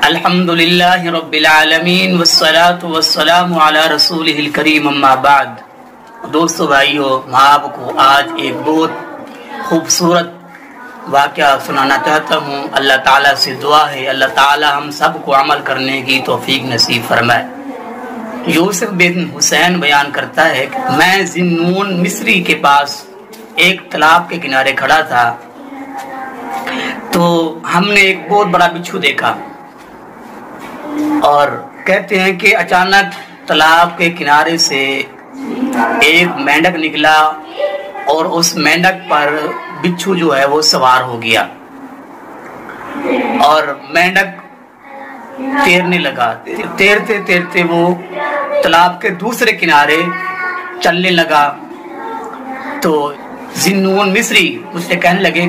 الحمدللہ رب العالمین والصلاة والسلام علی رسولہ الکریم اما بعد۔ دوستو بھائیو، میں آپ کو آج ایک بہت خوبصورت واقعہ سنانا چاہتا ہوں۔ اللہ تعالیٰ سے دعا ہے اللہ تعالیٰ ہم سب کو عمل کرنے کی توفیق نصیب فرمائے۔ یوسف بن حسین بیان کرتا ہے کہ میں ذی-نون مصری کے پاس ایک تالاب کے کنارے کھڑا تھا تو ہم نے ایک بہت بڑا بچھو دیکھا، اور کہتے ہیں کہ اچانک تالاب کے کنارے سے ایک مینڈک نکلا اور اس مینڈک پر بچھو جو ہے وہ سوار ہو گیا، اور مینڈک تیرنے لگا۔ تیرتے تیرتے وہ تالاب کے دوسرے کنارے چلنے لگا تو ذی-نون مصری مجھ سے کہنے لگے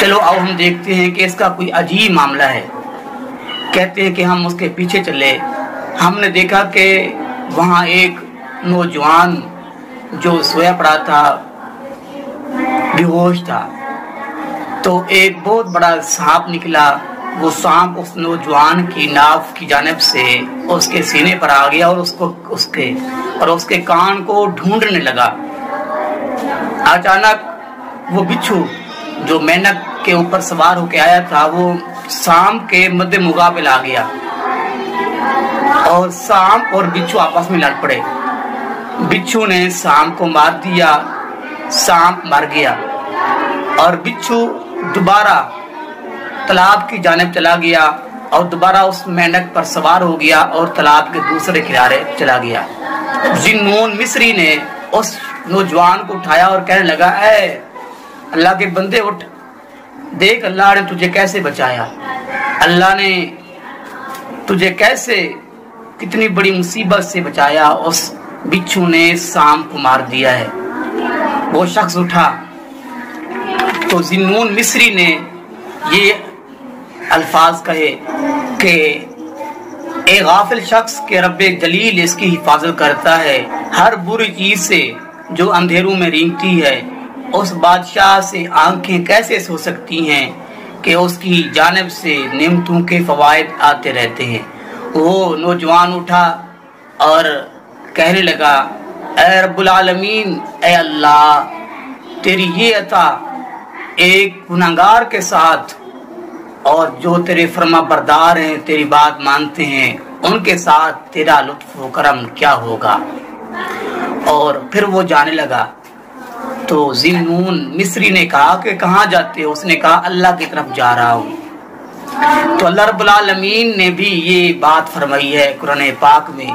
چلو آؤ ہم دیکھتے ہیں کہ اس کا کوئی عجیب معاملہ ہے۔ کہتے ہیں کہ ہم اس کے پیچھے چلے، ہم نے دیکھا کہ وہاں ایک نوجوان جو سویا پڑا تھا، بے ہوش تھا، تو ایک بہت بڑا سانپ نکلا۔ وہ سانپ اس نوجوان کی ناف کی جانب سے اس کے سینے پر آ گیا اور اس کے کان کو ڈھونڈنے لگا۔ اچانک وہ بچھو جو مینک کے اوپر سوار ہو کے آیا تھا وہ سانپ کے مد مقابل آ گیا، اور سانپ اور بچھو آپس میں لڑ پڑے۔ بچھو نے سانپ کو مار دیا، سانپ مر گیا، اور بچھو دوبارہ تالاب کی جانب چلا گیا اور دوبارہ اس مینڈک پر سوار ہو گیا اور تالاب کے دوسرے کنارے چلا گیا۔ ذی-نون مصری نے اس نوجوان کو اٹھایا اور کہنے لگا اے اللہ کے بندے اٹھ، دیکھ اللہ نے تجھے کیسے بچایا، اللہ نے تجھے کیسے کتنی بڑی مصیبت سے بچایا، اس بچھو نے سانپ کو مار دیا ہے۔ وہ شخص اٹھا تو ذی-نون مصری نے یہ الفاظ کہے کہ اے غافل شخص کے رب جلیل اس کی حفاظت کرتا ہے، ہر بری چیز سے جو اندھیروں میں رینگتی ہے، اس بادشاہ سے آنکھیں کیسے سو سکتی ہیں کہ اس کی جانب سے نعمتوں کے فوائد آتے رہتے ہیں۔ وہ نوجوان اٹھا اور کہنے لگا اے رب العالمین، اے اللہ تیری یہ عطا ایک گنہگار کے ساتھ اور جو تیرے فرما بردار ہیں، تیری بات مانتے ہیں، ان کے ساتھ تیرا لطف و کرم کیا ہوگا۔ اور پھر وہ جانے لگا تو ذی-نون مصری نے کہا کہ کہاں جاتے ہو؟ اس نے کہا اللہ کی طرف جا رہا ہوں۔ تو اللہ رب العالمین نے بھی یہ بات فرمائی ہے قرآن پاک میں۔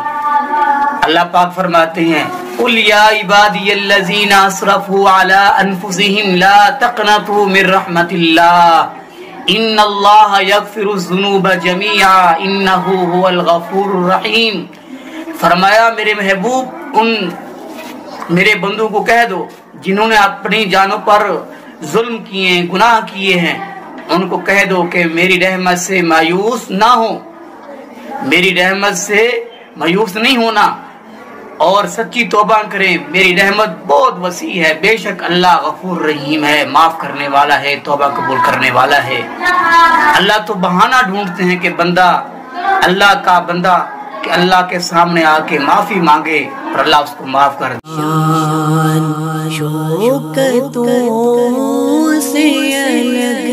اللہ پاک فرماتے ہیں قُلْ يَا عِبَادِيَ الَّذِينَ أَسْرَفُوا عَلَىٰ أَنفُسِهِمْ لَا تَقْنَطُوا مِن رَحْمَةِ اللَّهِ إِنَّ اللَّهَ يَغْفِرُ الذُّنُوبَ جَمِيعًا إِنَّهُ هُوَ الْغَفُورُ الرَّحِيمُ۔ فرمایا میرے محبوب ان میرے بندوں کو کہہ دو جنہوں نے اپنی جانوں پر ظلم کیے ہیں، گناہ کیے ہیں، ان کو کہہ دو کہ میری رحمت سے مایوس نہ ہو، میری رحمت سے مایوس نہیں ہونا اور سچی توبہ کریں، میری رحمت بہت وسیع ہے، بے شک اللہ غفور رحیم ہے، معاف کرنے والا ہے، توبہ قبول کرنے والا ہے۔ اللہ تو بہانہ ڈھونڈتے ہیں کہ بندہ اللہ کا بندہ کہ اللہ کے سامنے آ کے معافی مانگے اور اللہ اس کو معاف کر دے۔ شوکتوں سے الگ